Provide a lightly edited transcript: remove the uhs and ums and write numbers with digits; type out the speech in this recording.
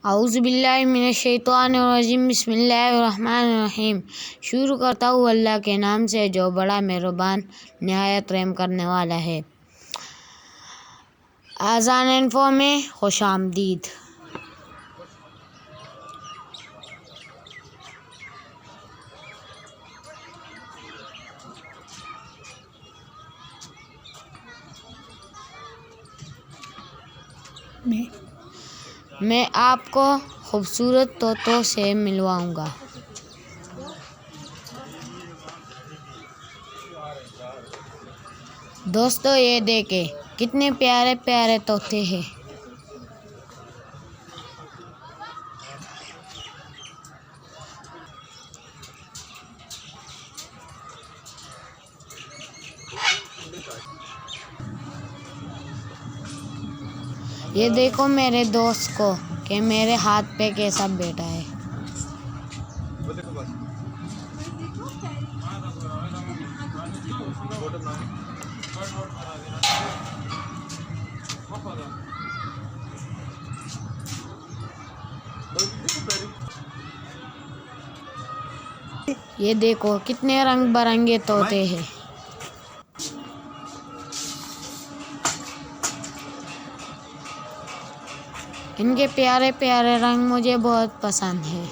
औज़ु बिल्लाहि मिनश्शैतानिर्रजीम बिस्मिल्लाहिर्रहमानिर्रहीम। शुरू करता हूँ अल्लाह के नाम से जो बड़ा मेहरबान निहायत रहम करने वाला है। आज़ान इन्फो में खुश आमदीद। मैं आपको खूबसूरत तोतों से मिलवाऊंगा। दोस्तों ये देखें कितने प्यारे प्यारे तोते हैं। ये देखो मेरे दोस्त को कि मेरे हाथ पे कैसा बैठा है। ये देखो कितने रंग बिरंगे तोते हैं। इनके प्यारे प्यारे रंग मुझे बहुत पसंद है।